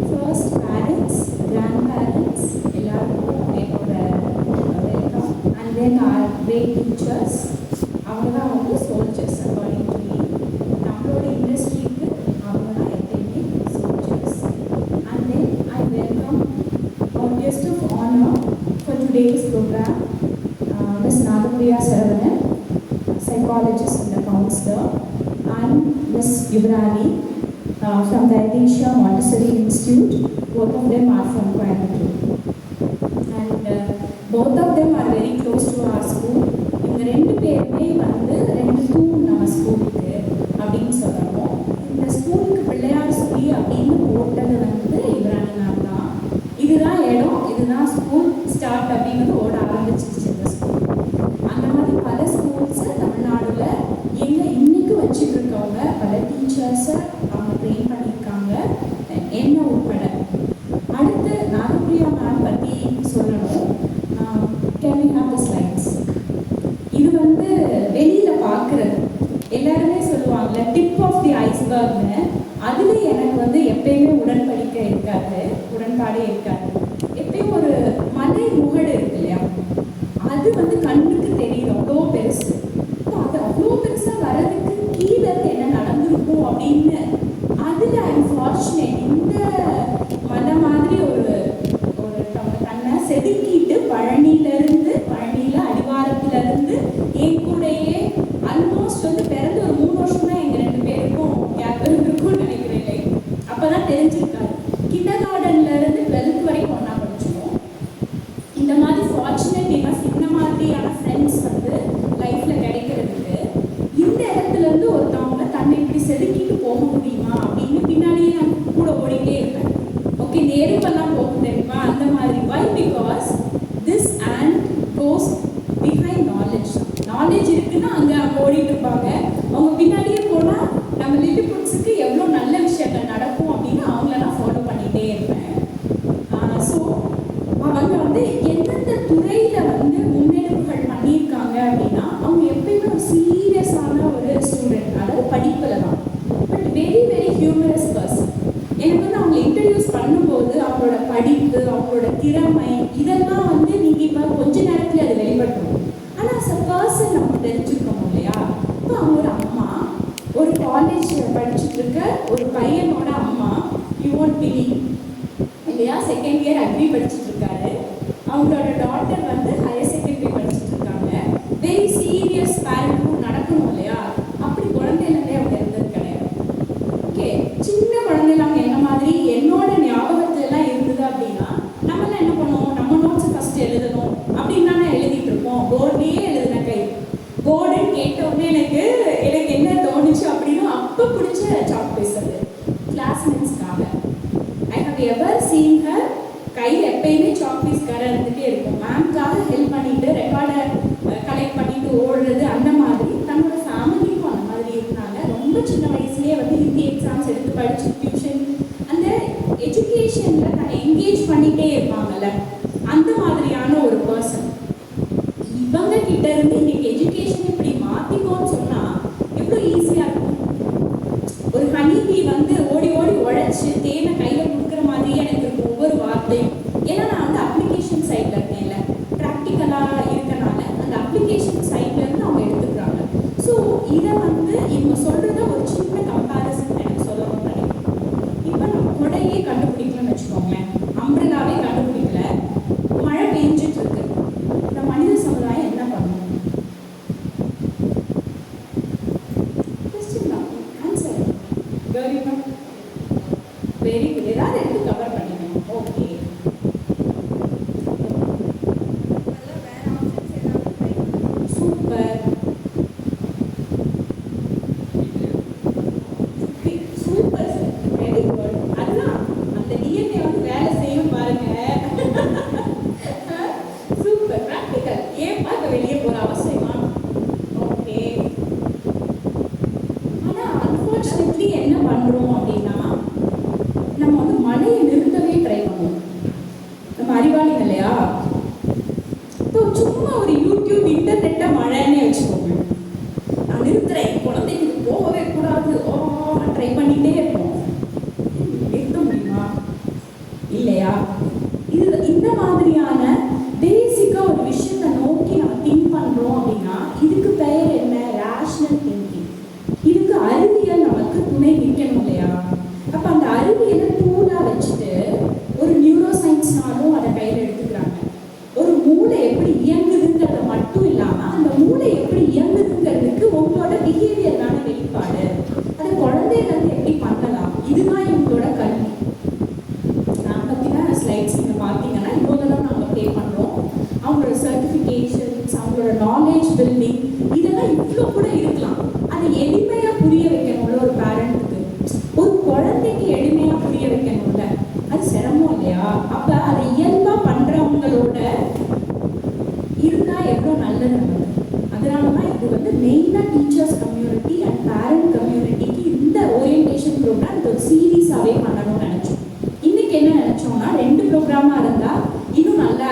First parents, grand parents எல்லாருக்கும் என்னோட welcome. And then are great teachers, அவங்க தான் வந்து சோல்ஜர்ஸ் அக்கார்டிங் டு மீ. நம்மளோட இண்டஸ்ட்ரிக்கு அவங்க தான் எப்பயுமே soldiers. And then I welcome our guest of honor for today's program, Ms. Nagapriya Saravanan, psychologist and a counselor, and Ms. Yuvrani from the Atisha Montessori Institute. Both of them are from Coimbatore. And both of them are very close to our school. இவங்க ரெண்டு பேருமே வந்து ரெண்டு தூண் நம்ம ஸ்கூலுக்கு அப்படின்னு சொல்லணும். இந்த ஸ்கூலுக்கு பிள்ளையார் சொல்லி அப்படின்னு போட்டது வந்து யுவராணி மேம் தான். இதுதான் இடம், இதுதான் ஸ்கூல் ஸ்டார்ட் அப்படின்னு ஓட ஆரம்பிச்சிருச்சு இந்த ஸ்கூல். அந்த மாதிரி பல ஸ்கூல்ஸை தமிழ்நாடுல எங்க இன்னைக்கு வச்சுட்டு இருக்கவங்க பல டீச்சர்ஸை அவங்க ட்ரெயின் பண்ணியிருக்காங்க, என்ன உட்பட. அடுத்து நாகப்பிரியா மேம் பற்றி சொல்லணும். Can we have the slides? இது வந்து வெளியில் பார்க்குறது எல்லாருமே சொல்லுவாங்கல்ல டிப் ஆஃப் தி ஐஸ்பர்க்னு. அதில் எனக்கு வந்து எப்பயுமே உடன்படிக்கை இருக்காது, உடன்பாடே இருக்காது. எப்பயும் ஒரு மலை முகடு இருக்கு இல்லையா, அது வந்து கண்ணுக்கு தெரியுது அவ்வளோ பெருசு. அது அவ்வளோ பெருசாக வர்றதுக்கு கீழே என்ன நடந்திருக்கும் அப்படின்னு. அதில் ஐம் ஃபார்ச்சுனேட், இந்த மலை மாதிரி ஒரு தன்னை செதுக்கிட்டு பழனியில் அடிவாரத்திலிருந்து என் கூடையே ஆல்மோஸ்ட் வந்து பிறந்து ஒரு 3 வருஷம் தான் எங்கள் 2 பேருக்கும் கேப் இருக்கும்னு நினைக்கிறேன். அப்போ தான் தெரிஞ்சிருக்காரு. கிண்டர் கார்டன்லேருந்து 12th வரைக்கும் ஒன்றா படிச்சிடும். இந்த மாதிரி ஃபார்ச்சுனேட் இனஃப் இந்த மாதிரியான ஃப்ரெண்ட்ஸ் வந்து லைஃப்பில் கிடைக்கிறதுக்கு இந்த இடத்துலேருந்து ஒருத்தவங்க தன்னை இப்படி செதுக்கிட்டு போக முடியுமா அப்படின்னு பின்னாடியே நான் கூட ஓடிட்டே இருப்பேன். ஓகே, நேருப்பெல்லாம் போகும் தெரியுமா, அந்த மாதிரி. Why? Because this and goes behind knowledge. Knowledge இருக்குன்னா அங்கே ஓடிட்டு இருப்பாங்க. அவங்க பின்னாடியே போனால் நம்ம லிட்டில்புட்ஸுக்கு எவ்வளோ நல்ல விஷயங்கள் நடக்கும் அப்படின்னு அவங்கள நான் ஃபாலோ பண்ணிகிட்டே இருப்பேன். ஸோ அவங்க வந்து எந்தெந்த துறையில் வந்து முன்னெடுப்புகள் பண்ணியிருக்காங்க அப்படின்னா அவங்க எப்பயுமே ஒரு சீரியஸான ஒரு ஸ்டூடெண்ட், அதாவது படிப்பில் தான். But very very humorous person. எனக்கு வந்து அவங்க இன்ட்ரடியூஸ் பண்ணும்போது அவங்களோட படிப்பு, அவங்களோட திறமை இதெல்லாம் வந்து நீங்கள் இப்போ கொஞ்ச நேரத்தில் அது வெளிப்பட்டுரும். ஆனால் அஸ் அ பர்சன் நம்ம தெரிஞ்சுக்கணும் இல்லையா. இப்போ அவங்களோட அம்மா ஒரு காலேஜ் படிச்சுட்டு இருக்க ஒரு பையனோட அம்மா, யூ ஒன்ட் பிலீவ் இல்லையா, 2nd இயர் அக்ரி படிச்சுட்டு இருக்காரு. அவங்களோட டாட்டர் வந்து ஹையர் செகண்டரி படிச்சுட்டு இருக்காங்க. வெரி சீரியஸ் பேரண்ட்டும் நடக்கணும் இல்லையா. அப்படி குழந்தையிலேருந்தே அவங்க இருந்தது கிடையாது. ஓகே, சின்ன குழந்தைல அவங்க என்ன மாதிரி என்னோட ஞாபகத்துலலாம் இருந்தது அப்படின்னா, நம்மளாம் என்ன பண்ணுவோம், நம்ம நோட்ஸ் ஃபஸ்ட்டு எழுதணும் அப்படின்னு தானே எழுதிட்டு இருப்போம். போர்ட்லேயே எழுதின கை போர்டுன்னு கேட்டவுடனே எனக்கு என்ன தோணுச்சு அப்படின்னு அப்போ பிடிச்ச சாக் பேசுறது கிளாஸ்மேட்ஸ்க்காக. I have ever seen her கையில் எப்பயுமே சாக் பீஸ் கரை இருந்துகிட்டே இருக்கும். மேம்காக ஹெல்ப் பண்ணிட்டு ரெக்கார்டை கலெக்ட் பண்ணிட்டு ஓடுறது, அந்த மாதிரி தன்னோட ஃபேமிலிக்கும் அந்த மாதிரி இருந்தாங்க. ரொம்ப சின்ன வயசுலேயே வந்து ஹிந்தி எக்ஸாம்ஸ் எடுத்து படிச்சு டியூஷன், அந்த எஜுகேஷனில் தன்னை என்கேஜ் பண்ணிகிட்டே இருப்பாங்கல்ல, அந்த மாதிரியான ஒரு பர்சன். இவங்க கிட்ட இருந்து இன்னைக்கு எஜுகேஷன் இப்படி மாற்றிக்கோன்னு சொன்னால் எவ்வளோ ஈஸியாக இருக்கும். ஒரு ஹனிபி வந்து ஓடி ஓடி உழைச்சி தேனை கையில் கொடுக்குற மாதிரியே எனக்கு இருக்கும் ஒவ்வொரு வார்த்தையும். ஏன்னா நான் வந்து அப்ளிகேஷன் சைடில் இருக்கேன்ல, ப்ராக்டிக்கலாக இருக்கனால அந்த அப்ளிகேஷன் சைட்லேருந்து அவங்க எடுத்துக்கிறாங்க. ஸோ இதை வந்து இவங்க சொல்கிறத ஒரு சின்ன கம்பேரிசன் எனக்கு சொல்லணும்னு நினைக்கிறேன். இப்போ நம்ம கொடையே கண்டுபிடிக்கலன்னு வச்சுக்கோங்களேன், அம்ப்ரெல்லாவே கண்டுபிடிக்கல, மழை பெஞ்சிட்டு இருக்கு. இந்த மனித சமுதாயம் என்ன பண்ணணும்? Answer very good. ஏதாவது எடுத்து கவர் பண்ணிக்கணும். Okay, super super sir, very good. அதுதான் அந்த டிஎன்ஏ வந்து வேலை செய்யும் பாருங்க. Super practical. ஏன்பா இப்போ வெளியே போகிற அவசியமா? ஓகே. ஆனால் அன்ஃபார்ச்சுனேட்லி என்ன பண்ணுறோம் அப்படின்னா, நம்ம வந்து மழை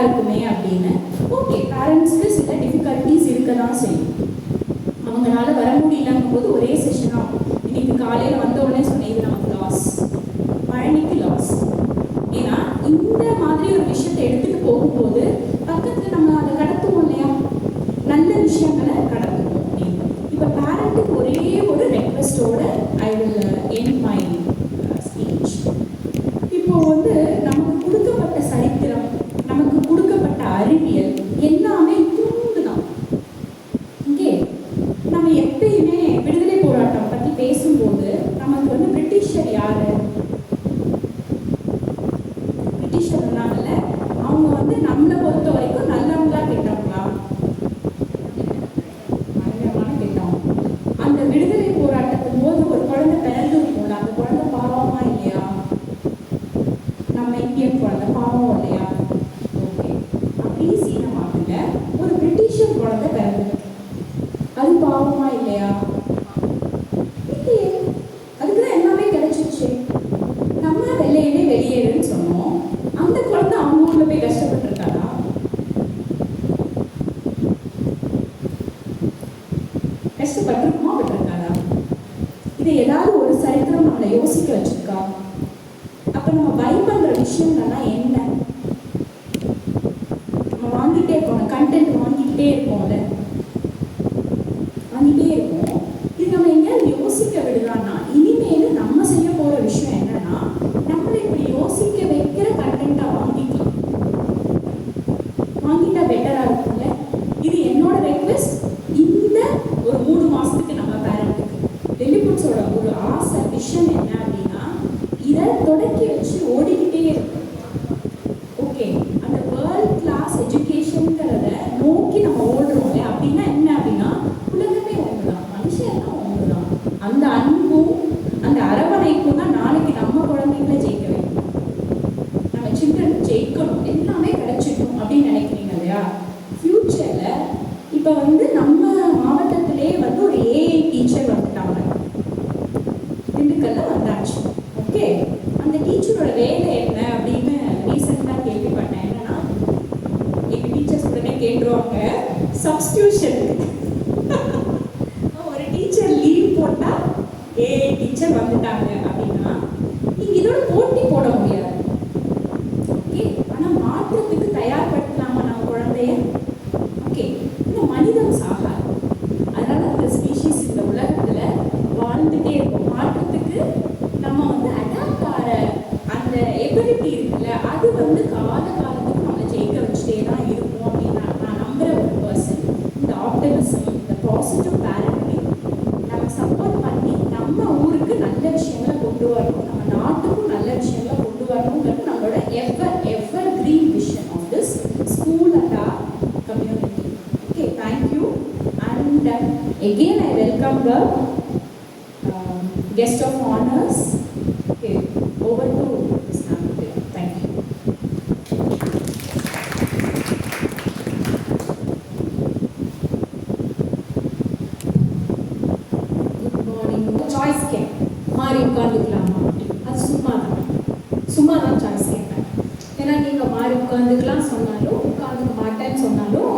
இருக்குமே அப்படின்னு. ஓகே, பேரண்ட்ஸ்க்கு சில டிஃபிகல்ட்டிஸ் இருக்க தான் செய்யும். அவங்களால வர முடியலங்கும் போது ஒரே செஷனாக இன்னைக்கு காலையில் வந்த உடனே சொன்னேன், இது நமக்கு லாஸ், பழனிக்கு லாஸ். ஏன்னா இந்த மாதிரி ஒரு விஷயத்தை எடுத்துகிட்டு போகும்போது பக்கத்தில் நம்ம அதை கடத்துவோம் இல்லையா, நல்ல விஷயங்களை கடத்துவோம் அப்படின்னு. இப்போ பேரண்ட்டுக்கு ஒரே ஒரு ரெக்வெஸ்டோட I will end my speech. இப்போ வந்து நமக்கு கொடுக்கப்பட்ட சரித்திரம், நமக்கு கொடுக்கப்பட்ட அறிவியல் எல்லாமே தூண்டு தான். இங்கே நம்ம எப்பயுமே விடுதலை போராட்டம் பற்றி பேசும்போது நமக்கு வந்து பிரிட்டிஷர் யாரு, பிரிட்டிஷர் இருந்தாங்கல்ல, அவங்க வந்து நம்மளை பொறுத்த வரைக்கும் நல்லவங்களா கெட்டவங்களா, பயங்கரமான கெட்டவங்க. அந்த விடுதலை போராட்டத்தின் போது ஒரு குழந்தை பிறந்திருக்கும்ல, அந்த குழந்தை பாவமா இல்லையா, நம்ம இந்தியன் குழந்தை பாவம் இல்லையா? ஓகே, அப்படி சீனமாக்குங்க, ஒரு பிரிட்டிஷர் குழந்தை பிறந்திருக்கு, அது பாவமா இல்லையா? இல்லையே, அதுக்குதான் எல்லாமே கிடைச்சிருச்சு. நம்ம வெள்ளையனே வெளியேறுன்னு சொன்னோம், அந்த குழந்தை அவங்க ஊர்ல போய் கஷ்டப்பட்டு இருக்காரா? கஷ்டப்பட்டிருக்குமா, பட்டிருக்காரா? இது ஏதாவது ஒரு சரித்திரம் நம்மளை யோசிக்க வச்சிருக்கா? அப்ப நம்ம பை பண்ற விஷயங்கள்லாம் என்ன? நம்ம வாங்கிட்டே இருக்கோம், கண்டென்ட் வாங்கிக்கிட்டே இருக்கோம்ல, வாங்கிட்டே இருக்கோம். இது நம்ம எங்கேயாவது யோசிக்க விடுதான்னா, இனிமேல் நம்ம செய்ய போற விஷயம் என்னன்னா, நம்மளை இப்படி யோசிக்க வைக்கிற கண்டென்ட்டா வாங்கிக்கலாம், வாங்கிட்டா பெட்டரா இருக்கும்ல. இது என்னோட ரெக்வெஸ்ட். இந்த ஒரு 3 மாசத்துக்கு நம்ம பேரண்ட்டுக்கு டெலிபுட்ஸோட ஒரு ஆசை விஷயம் என்ன அப்படின்னா, இதை தொடக்கி வச்சு ஓடிக்கிட்டே இருக்கும். ஓகே, அந்த வேர்ல்ட் கிளாஸ் எஜுகேஷன்ங்கிறத நோக்கி நம்ம ஓடுறோம் இல்லையா? அப்படின்னா என்ன அப்படின்னா, உலகமே ஒன்றுதான், மனுஷன்லாம் ஒன்றுதான். அந்த அன்பும் அந்த அரவணைப்பும் தான் நாளைக்கு நம்ம குழந்தைங்களை ஜெயிக்க வைக்கும், நம்ம சில்ட்ரன் ஜெயிக்கணும், எல்லாமே கிடைச்சிடும் அப்படின்னு நினைக்கிறீங்க இல்லையா? ஃபியூச்சர்ல இப்போ வந்து நம்ம மாவட்டத்திலே வந்து ஒரு ஏஐ டீச்சர் வந்துட்டாங்க, திண்டுக்கல்ல வந்தாச்சு. ஓகே, அந்த டீச்சரோட வேலை என்ன அப்படின்னு ரீசெண்டாக கேள்விப்பட்டேன். என்னன்னா, எங்கள் டீச்சர்ஸ் உடனே கேட்டுருவாங்க சப்ஸ்டியூஷனுக்கு. ஒரு டீச்சர் லீவ் போட்டால் ஏஐ டீச்சர் வந்துட்டாங்க அப்படின்னா நீங்கள் இதோட போட்டி போட முடியாது. ஓகே, ஆனால் மாற்றத்துக்கு தயார்படுத்தலாமா நம்ம குழந்தைய? ஓகே, இந்த மனிதன் சாகாது, அதனால அந்த ஸ்பீஷீஸ் இந்த உலகத்தில் வாழ்ந்துட்டே இருக்கும். மாற்றத்துக்கு நம்ம வந்து அடாப்ட் ஆகிற அந்த எபிலிட்டி இருக்குல்ல, அது வந்து காலத்துக்கு நம்மளை ஜெயிக்க வச்சுட்டே தான் இருக்கும் அப்படின்னு நான் நம்புகிற ஒரு பர்சன். இந்த ஆப்டிமிசம், இந்த பாசிட்டிவ் பேரண்டிங் நம்ம சப்போர்ட் பண்ணி நம்ம ஊருக்கு நல்ல விஷயங்களை கொண்டு வரணும், நம்ம நாட்டுக்கும் நல்ல விஷயங்களை கொண்டு வரணுங்கிறது நம்மளோட evergreen vision of this school and our community. Okay, thank you. And again I welcome the guest of honors. Okay, over to Ms. Namita. Thank you. Good morning. Choice game மாறி உட்காந்துக்கலாமா? அது சும்மா தான் choice கேட்பேன். ஏன்னா நீங்கள் மாறி உட்காந்துக்கலாம் சொன்னாலும் உட்காந்துக்க மாட்டேன்னு சொன்னாலும்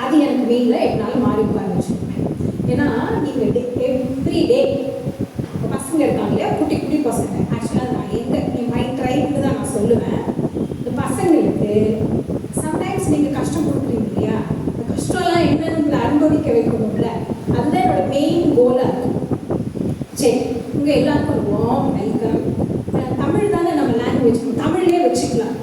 அது எனக்கு மெயினில் எப்படினாலும் மாறி உட்காந்து வச்சுருப்பேன். ஏன்னா நீங்கள் எவ்ரி டே பசங்க இருக்காங்க இல்லையா, குட்டி குட்டி பசங்க. ஆக்சுவலாக நான் என் மை ட்ரைப்னு தான் நான் சொல்லுவேன். இந்த பசங்களுக்கு சம்டைம்ஸ் நீங்கள் கஷ்டம் கொடுக்குறீங்க இல்லையா, அந்த கஷ்டம்லாம் என்னன்னு அனுபவிக்க வைக்கணும்ல, அதுதான் என்னோட மெயின் கோலாக இருக்கும். சரி, உங்கள் எல்லாருக்கும் வார்ம் வெல்கம். தமிழ் தானே நம்ம லாங்குவேஜ், தமிழ்லேயே வச்சுக்கலாம்.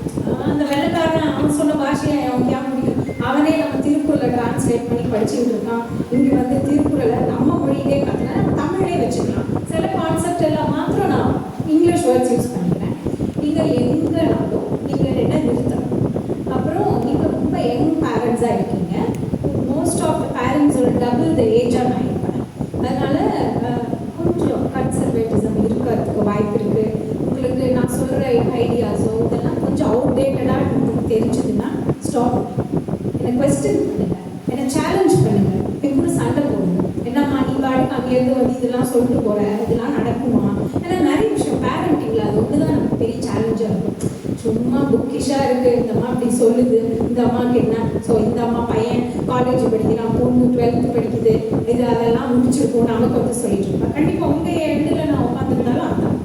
அந்த வெள்ளக்காரன் அவன் சொன்ன பாஷையை அவன் கேட்க முடியும், அவனே நம்ம திருக்குறளை டிரான்ஸ்லேட் பண்ணி படிச்சுட்டு இருக்கான். இங்கே வந்து திருக்குறளை நம்ம மொழியிலே கற்றுனா நம்ம தமிழ்லேயே வச்சுக்கலாம். சில கான்செப்ட் எல்லாம் மாத்திரம் நான் இங்கிலீஷ் வேர்ட்ஸ் யூஸ் பண்ணிக்கிறேன். நீங்கள் எங்கேனாலும் நீங்கள் என்ன நிறுத்தணும். அப்புறம் நீங்கள் ரொம்ப யங் பேரண்ட்ஸாக இருக்கீங்க. மோஸ்ட் ஆஃப் த பேரண்ட்ஸோட டபுள் த ஏஜாக நான் இருப்பேன். அதனால் கொஞ்சம் கன்சர்வேட்டிசம் இருக்கிறதுக்கு வாய்ப்பு இருக்குது. உங்களுக்கு நான் சொல்கிற ஐடியாஸோ இதெல்லாம் கொஞ்சம் அவுடேட்டடாக உங்களுக்கு தெரிஞ்சதுன்னா ஸ்டாப், என்னை கொஸ்டின் பண்ணுங்கள், என்னை சேலஞ்ச் பண்ணுங்கள், என் கூட சண்டை போடுங்க. என்னம்மா நீ பாட்டுக்கு அங்கேருந்து வந்து இதெல்லாம் சொல்லிட்டு போகிற, இதெல்லாம் நடக்குமா? ஏன்னா நிறைய விஷயம் பேரண்டிங்கில் அது ஒன்று தான் நமக்கு பெரிய சேலஞ்சாக இருக்கும். சும்மா புக்கிஷாக இருக்குது, இந்த அம்மா இப்படி சொல்லுது, இந்த அம்மாவுக்கு என்ன, ஸோ இந்த அம்மா பையன் காலேஜ் படிக்கிறான், பொண்ணு 12th படிக்குது, இது அதெல்லாம் முடிச்சிருக்கோம் நமக்கு வந்து சொல்லிட்டு இருப்பேன். கண்டிப்பாக உங்கள் எண்டில் நான் உட்காந்துருந்தாலும் அதான்.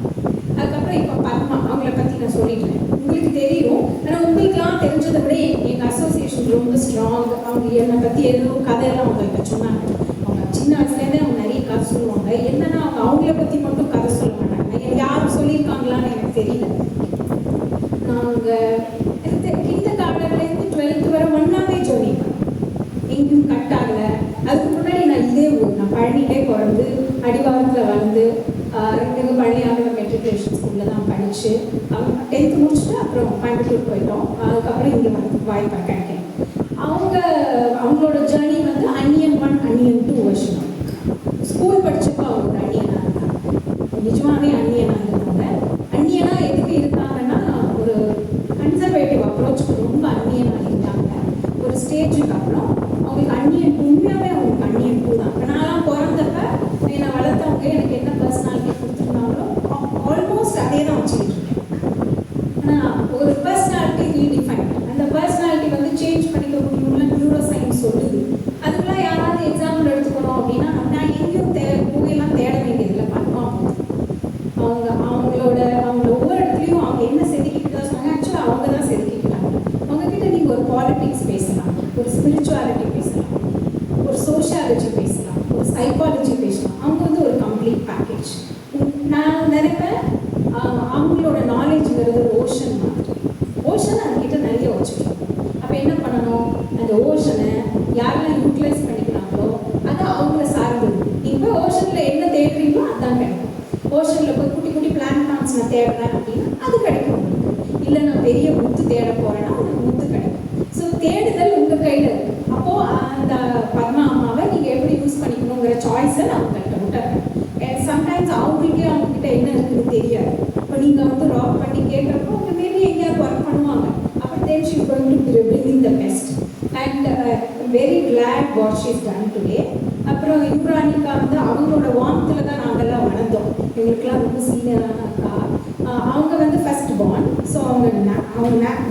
அதுக்கப்புறம் இப்போ பத்மா அவங்கள பற்றி நான் சொல்லிட்டேன், உங்களுக்கு தெரியும். ஆனால் உங்களுக்குலாம் தெரிஞ்சதை விட எங்கள் அசோசியேஷன் ரொம்ப ஸ்ட்ராங். அவங்க என்னை பற்றி எதுவும் கதையெல்லாம் அவங்கள்ட்ட சொன்னாங்க. அவங்க சின்ன வயசுலேருந்தே அவங்க நிறைய கதை சொல்லுவாங்க. என்னன்னா அவங்க அவங்கள பற்றி மட்டும் கதை சொல்ல மாட்டாங்க. யாரும் சொல்லியிருக்காங்களான்னு எனக்கு தெரியல. நாங்கள் இந்த காலத்துலேருந்து 12th வரை ஒன்றாவே ஜோடி எங்கேயும் கட் ஆகலை. அதுக்கு முன்னாடி நான் இதே ஊர், நான் பழனியிலே பிறந்து அடிவாரத்தில் வளர்ந்து 2 பழனியாகல மெட்ரிகுலேஷன் ஸ்கூலில் தான் படித்து 10th முடிச்சுட்டு அப்புறம் கோயம்புத்தூர் போயிட்டோம். அதுக்கப்புறம் இங்கே வந்து வாய்ப்பாக கிடைக்கேன். அவங்களோட ஜேர்னி வந்து அன்னியன் 1 அன்னியன் 2 வருஷம். ஸ்கூல் படித்தப்போ அவங்க அன்னியனாக இருந்தாங்க, நிஜமாவே அன்னியனாக இருந்தாங்க. அன்னியனாக எதுக்கு இருக்காங்கன்னா ஒரு கன்சர்வேட்டிவ் அப்ரோச்சுக்கு ரொம்ப அந்நியனாக இருந்தாங்க. ஒரு ஸ்டேஜுக்கு அப்புறம் அவங்களுக்கு அந்நியன், உண்மையாகவே அவங்களுக்கு அந்நியன் 2 தான். நான்லாம் பிறந்தப்ப என்னை வளர்த்தவங்க எனக்கு என்ன பர்சனாலிட்டி கொடுத்துருந்தாங்களோ ஆல்மோஸ்ட் அதே தான் வச்சுக்கிட்டு இருக்கேன். ஆனால் ஒரு பர்சனாலிட்டி ரீடிஃபைன், அந்த பர்சனாலிட்டி வந்து சேஞ்ச் பண்ணிக்க முடியும்ல நியூரோ சயின்ஸ் சொல்லுது. அதுக்கெல்லாம் யாராவது எக்ஸாம்பிள் எடுத்துக்கணும் அப்படின்னா நான் எங்கேயும் போயெல்லாம் தேட வேண்டியதில்லை. பார்ப்போம் அவங்களோட ஒவ்வொரு இடத்துலையும் அவங்க என்ன செதுக்கிட்டு தான் சொன்னாங்க. ஆக்சுவலாக அவங்க தான் செதுக்கிட்டாங்க. அவங்கக்கிட்ட நீங்கள் ஒரு பாலிட்டிக்ஸ் பேசலாம், ஒரு ஸ்பிரிச்சுவாலிட்டி பேசலாம், ஒரு சோஷியாலஜி பேசலாம், ஒரு சைக்காலஜி பேசலாம். அவங்க வந்து ஒரு கம்ப்ளீட் பேக்கேஜ். நான் நினைப்பேன் அவங்களோட நாலேஜுங்கிறது ஓஷன் மாதிரி. ஓஷன் அவங்ககிட்ட நிறைய வச்சுக்கணும். அப்போ என்ன பண்ணணும், அந்த ஓஷனை யாரெல்லாம் யூட்டிலைஸ் பண்ணிக்கிறாங்களோ அதை அவங்கள சார்ந்தது. இப்போ ஓஷனில் என்ன தேடுறீங்களோ அதுதான் கிடைக்கும். ஓஷனில் போய் குட்டி குட்டி பிளான்ட்ஸ் நான் தேடுறேன் அப்படின்னா அது கிடைக்கும். இல்லை நான் பெரிய முத்து தேட போகிறேன்னா உங்களுக்கு முத்து கிடைக்கும். ஸோ தேடுதல் உங்கள் கையில் இருக்குது. அப்போது அந்த பத்மா அம்மாவை நீங்கள் எப்படி யூஸ் பண்ணிக்கணுங்கிற சாய்ஸை நான் உங்கள்கிட்ட விட்டுறேன். சம்டைம்ஸ் அவங்ககிட்ட என்ன இருக்குன்னு தெரியாது. இப்போ நீங்கள் வந்து ராக் பண்ணி கேட்குறப்போ அவங்க மேபி எங்கேயாவது ஒர்க் பண்ணுவாங்க. அப்போ then she is going to bring the best and very glad what she has done today. அப்புறம் யுவரானிகா வந்து அவங்களோட வார்த்தில் தான் நாங்கள்லாம் வளர்ந்தோம். எங்களுக்கெல்லாம் ரொம்ப சீனியரான அக்கா. அவங்க வந்து ஃபர்ஸ்ட் பார்ன். ஸோ அவங்க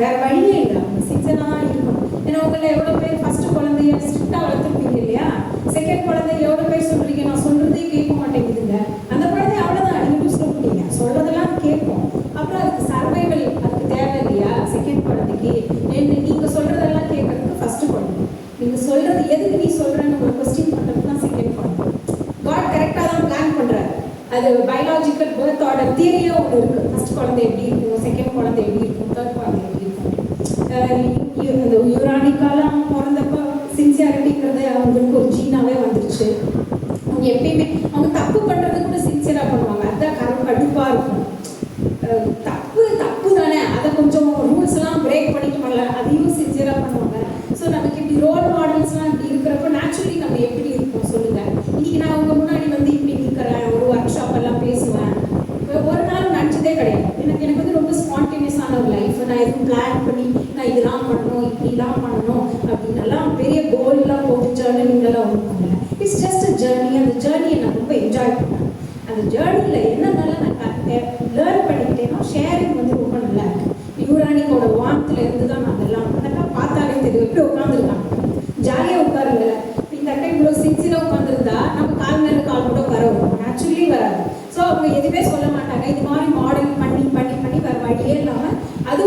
வேறு வழியே இல்லை, அவங்க சிக்ஸனாக தான் இருக்கணும். ஏன்னா அவங்கள எவ்வளோ பேர் ஃபஸ்ட்டு குழந்தைய ஸ்ட்ரிக்டாக வளர்த்துருப்பீங்க இல்லையா, செகண்ட் குழந்தை எவ்வளோ பேர் சொல்கிறீங்க நான் சொல்கிறதே கேட்க மாட்டேங்குதுங்க. அந்த குழந்தை அவ்வளோதான், நீங்கள் சொல்லிட்டீங்க, சொல்கிறதெல்லாம் கேட்போம். அப்புறம் அதுக்கு சர்வைவல் அதுக்கு தேவை இல்லையா செகண்ட் குழந்தைக்கு. என்ன நீங்கள் சொல்கிறதெல்லாம் கேட்கறதுக்கு ஃபஸ்ட்டு குழந்தை. நீங்கள் சொல்கிறது எதுக்கு நீ சொல்கிறேன்னு உங்களை கொஸ்டின் பண்ணுறதுக்கு தான் செகண்ட் குழந்தை. காட் கரெக்டாக தான் பிளான் பண்ணுறாரு. அது பயாலஜிக்கல் பர்த் ஆர்டர் தியரியே ஒன்று இருக்குது. ஃபஸ்ட் குழந்தை எப்படி இருக்கும், செகண்ட் குழந்தை எப்படி இருக்கும், தேர்ட் குழந்தை எப்படி இருக்கும். இந்த யுவரானிக்காலாம் பிறந்தப்போ சின்சியாரிட்டிங்கிறது அவங்களுக்கு ஒரு ஜீனாவே வந்துருச்சு. அவங்க எப்பயுமே அவங்க தப்பு பண்ணுறது கூட சின்சியராக பண்ணுவாங்க. அதுதான் கடுப்பாக இருக்கும். தப்பு தானே, அதை கொஞ்சம் ரூல்ஸ் எல்லாம் பிரேக் பண்ணிட்டு பண்ணல, அதையும் சின்சியராக பண்ணுவாங்க. ஸோ நமக்கு இப்படி ரோல் மாடல்ஸ்லாம் இப்படி இருக்கிறப்போ நேச்சுரலி நம்ம எப்படி இருப்போம் சொல்லுங்கள். இன்னைக்கு நான் அவங்க முன்னாடி வந்து இப்படி இருக்கிறேன், ஒரு ஒர்க் ஷாப் எல்லாம் பேசுவேன். ஒரு நாள் நினச்சதே கிடையாது. எனக்கு வந்து ரொம்ப ஸ்பான்டேனியஸான ஒரு லைஃப். நான் எதுவும் பிளான் பண்ணி நான் இதெல்லாம் பண்ணணும் இப்படிலாம் பண்ணணும் அப்படின்னெல்லாம் பெரிய கோல்லாம் போட்டு ஜேர்னிங்கெல்லாம் ஒன்றும் பண்ணல. It's just a journey. அந்த ஜேர்னியை நான் ரொம்ப என்ஜாய் பண்ணேன். அந்த ஜேர்னியில் என்னென்னலாம் நான் லேர்ன் பண்ணிக்கிட்டேன்னா ஷேரிங் வந்து ரொம்ப நல்லா இருக்குது. யுவரானிக்கோட வார்த்தில் இருந்து தான் நான் அதெல்லாம் அதெல்லாம் பார்த்தாலே தெரியும். எப்படி உட்காந்துருக்காங்க, ஜாலியாக உட்காருங்க. இந்த அட்டை இவ்வளோ சின்சியராக உட்காந்துருந்தா நம்ம கால் மேலே கால் கூட வரும், நேச்சுரலி வராது. ஸோ அவங்க எதுவுமே சொல்ல மாட்டாங்க. இது மாதிரி மாடல் பண்ணி பண்ணி பண்ணி வேறு வழியே இல்லாமல் அது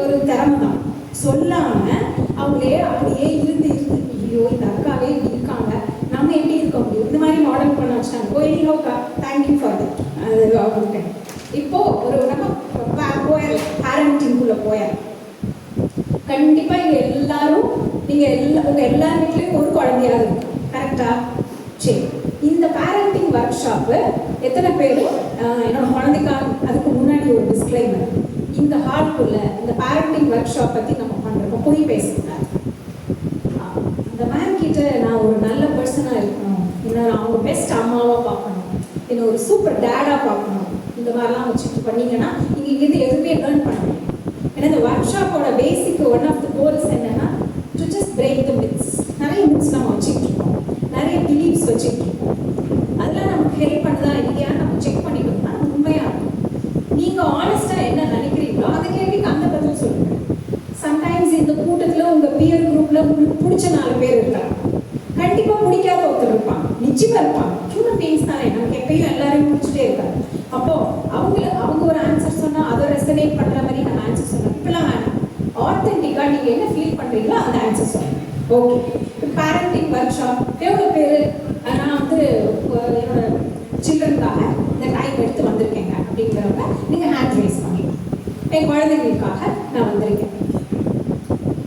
ஒரு திறமை தான். சொல்லாமல் அவங்களே அப்படியே இருந்து ஐயோ இந்த அக்காவே இப்படி இருக்காங்க, நம்ம எப்படி இருக்க முடியும், இந்த மாதிரி மாடல் பண்ண வச்சாங்க. கோயிலோக்கா தேங்க்யூ ஃபார் தட். அது அவங்களுக்கு இப்போது ஒரு நம்ம பேரண்டிங்குள்ளே போயார். கண்டிப்பாக இங்கே எல்லாரும் உங்கள் எல்லார் வீட்லேயும் ஒரு குழந்தையாக இருக்கும், கரெக்டாக? சரி, இந்த பேரண்டிங் ஒர்க் ஷாப்பு எத்தனை பேர் என்னோட குழந்தைக்காக, அதுக்கு முன்னாடி ஒரு டிஸ்க்ளைமர், இந்த ஹால்குள்ளே இந்த பேரண்டிங் ஒர்க் ஷாப் பற்றி நம்ம பண்ணுறப்போ போய் பேசுகிறாங்க. அந்த மேம் கிட்ட நான் ஒரு நல்ல பர்சனாக இருக்கணும், இல்லை அவங்க பெஸ்ட் அம்மாவாக பார்க்கணும், என்னை ஒரு சூப்பர் டேடாக பார்க்கணும், இந்த மாதிரிலாம் வச்சுட்டு பண்ணிங்கன்னா நீங்கள் இங்கேருந்து எதுவுமே லேர்ன் பண்ண முடியும். ஏன்னா இந்த ஒர்க் ஷாப்போட basic one of the goals என்னென்னா to just break the myths. நிறைய மித்ஸ் நம்ம வச்சுக்கிட்டு இருக்கோம், நிறைய பிலீவ்ஸ் வச்சுக்கிட்டு இருக்கோம். அதெல்லாம் நமக்கு ஹெல்ப் பண்ணுதா இல்லையான்னு நம்ம செக் பண்ணிக்கணும்னா உண்மையாக இருக்கும். நீங்கள் ஆனஸ்ட்டாக என்ன நினைக்கிறீங்களோ அதை கேள்விக்கு அந்த பதில் ஓகே, பேரண்டிங் ஒர்க் ஷாப் எவ்வளோ பேர் நான் வந்து என்னோட சில்ட்ரனுக்காக இந்த டைம் எடுத்து வந்திருக்கேங்க அப்படிங்கிறவங்க நீங்கள் ஹேண்ட் ரைஸ் பண்ணிடலாம். என் குழந்தைகளுக்காக நான் வந்திருக்கேன்.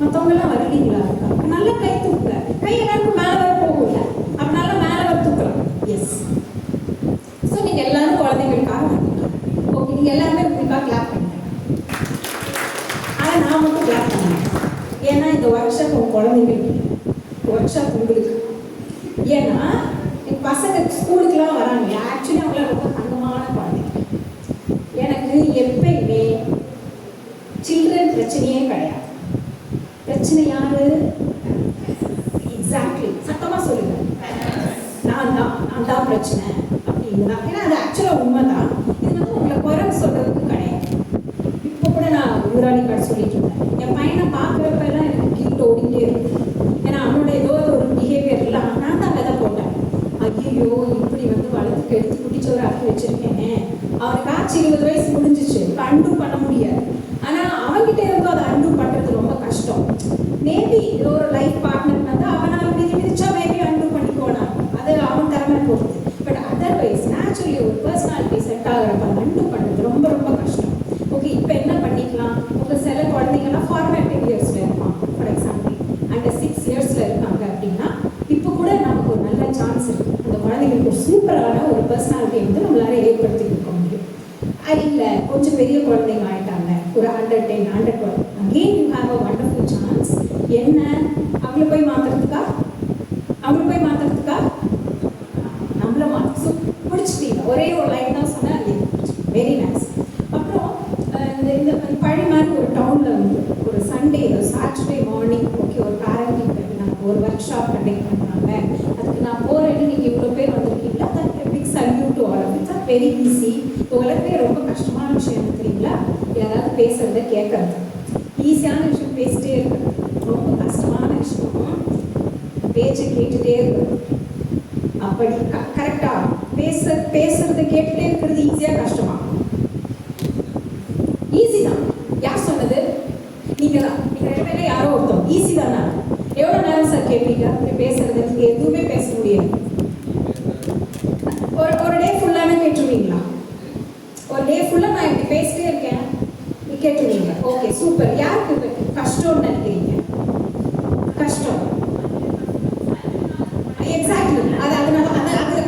மற்றவங்களாம் வருவீங்களா? இருக்காங்க. நல்லா கை தூக்குங்க. கை எல்லாருக்கும் மேலே வர போகல, அதனால மேலே வர தூக்கலாம். எஸ். ஸோ நீங்கள் எல்லாரும் குழந்தைங்களுக்காக வந்தீங்க. ஓகே, நீங்கள் எல்லாருமே உங்களுக்காக கிளாப் பண்ணுங்க. ஆனால் நான் மட்டும் கிளாப் பண்ணுவேன். ஏன்னா இந்த ஒர்க் ஷாப் உங்கள் குழந்தைங்களுக்கு, ஒர்க் ஷாப் உங்களுக்கு. ஏன்னா என் பசங்க ஸ்கூலுக்குலாம் வராங்க. ஆக்சுவலி அவங்களாம் ரொம்ப தங்கமான குழந்தைங்க. எனக்கு எப்பயுமே சில்ட்ரன் பிரச்சனையே கிடையாது. பிரச்சனை யாரு? எக்ஸாக்ட்லி, சத்தமாக சொல்லுங்க. நான் தான் பிரச்சனை அப்படின்னா. ஏன்னா அது ஆக்சுவலாக உண்மை தான். இது வந்து உங்களை குறை சொல்றதுக்கு கிடையாது. இப்போ கூட நான் ஊராளி கார்டு சொல்லிட்டு இருந்தேன். என் பையனை பார்க்குறப்பெல்லாம் எனக்கு கில்ட் ஓடிட்டே இருக்கு. ஏன்னா அவனோட ஏதோ ஒரு பிஹேவியர்லாம் நான் தான் விதை போட்டேன். ஐயோ, இப்படி வந்து வளர்த்துக்கு எடுத்து குட்டிச்சோறு ஆக்கி வச்சிருக்கேனே. அவனுக்கு ஆச்சு 20 வயசு முடிஞ்சிச்சு, அண்டு பண்ண முடியாது. ஆனால் அவன்கிட்ட இருந்தோ அதை அண்டு பண்ணுறது ரொம்ப கஷ்டம். மேபி ஒரு லைஃப் பார்ட்னர் வந்து அவனால் மிதிச்சா மேபி அண்டு பண்ணிக்கோனா, அது அவன் திறமை பொறுத்து. பட் அதர்வைஸ் நேச்சுரலி ஒரு பர்சனாலிட்டி செட் ஆகிறப்ப அண்டு பண்ணுறது ரொம்ப ரொம்ப கஷ்டம். ஓகே, இப்போ என்ன பண்ணிக்கலாம்? உங்கள் சில குழந்தைங்கலாம் ஃபார்மேட்டிவ் இயர்ஸில் இருப்பான். ஃபார் எக்ஸாம்பிள் அண்டர் 6 இயர்ஸில் இருக்காங்க அப்படின்னா இப்போ கூட நமக்கு ஒரு நல்ல சான்ஸ் இருக்குது. அந்த குழந்தைங்களுக்கு ஒரு சூப்பரான ஒரு பர்சனாலிட்டியை வந்து நம்மளால ஏற்படுத்தி கொடுக்க முடியும். அது இல்லை, கொஞ்சம் பெரிய குழந்தைங்க ஆகிட்டாங்க, ஒரு 110, 112, again you have a wonderful chance. என்ன, அவங்கள போய் மாற்றுறதுக்கா? நம்மள மாற்ற பிடிச்சிட்டீங்க. ஒரே ஒரு லைன் தான் சொன்னால் வெரி நைஸ். அப்புறம் இந்த பழி மாதிரி ஒரு டவுனில் வந்து ஒரு சண்டே ஒரு சாட்டர்டே மார்னிங் ஓகே ஒரு பேரண்டிங் நாங்கள் ஒரு ஒர்க் ஷாப் கண்டக்ட் பண்ணுறாங்க. அதுக்கு நான் போகிறேன்னு நீங்கள் இவ்வளோ பேர் வந்திருக்கீங்களா? That big salute to all of its are very easy. உங்களுக்கே ரொம்ப கஷ்டமான விஷயம் என்ன தெரியுங்களா? யாராவது பேசுறத கேட்கறது. ஈஸியான விஷயம் பேசிட்டே இருக்கு, ரொம்ப கஷ்டமான விஷயம் பேச்சை கேட்டுட்டே இருக்கு. அப்படி கரெக்டா? பேசுறத கேட்டுட்டே இருக்கிறது ஈஸியா கஷ்டமா? ஈஸி தான். யார் சொன்னது? நீங்க தான். நீங்க 2 பேர்ல யாரோ ஒருத்தர். ஈஸி தானே? எவ்வளவு நேரம் சார் கேட்பீங்க? பேசுறது எதுவுமே பேச முடியாது. ஒரு டே ஃபுல்லான கேட்டுருவீங்களா? ஒரு டே ஃபுல்லாக நான் இப்படி பேசிட்டே இருக்கேன், கேட்டுருவீங்க. Okay, super. யாருக்கு கஷ்டம்னு நினைக்கிறீங்க? கஷ்டம். எக்ஸாக்ட்லி. அது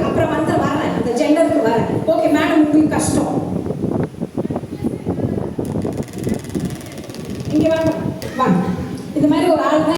அப்புறம் வந்து வரேன், அந்த ஜெண்டருக்கு வரேன். ஓகே மேடம், உங்களுக்கு கஷ்டம். இங்கே வாங்க. இந்த மாதிரி ஒரு ஆள் தான்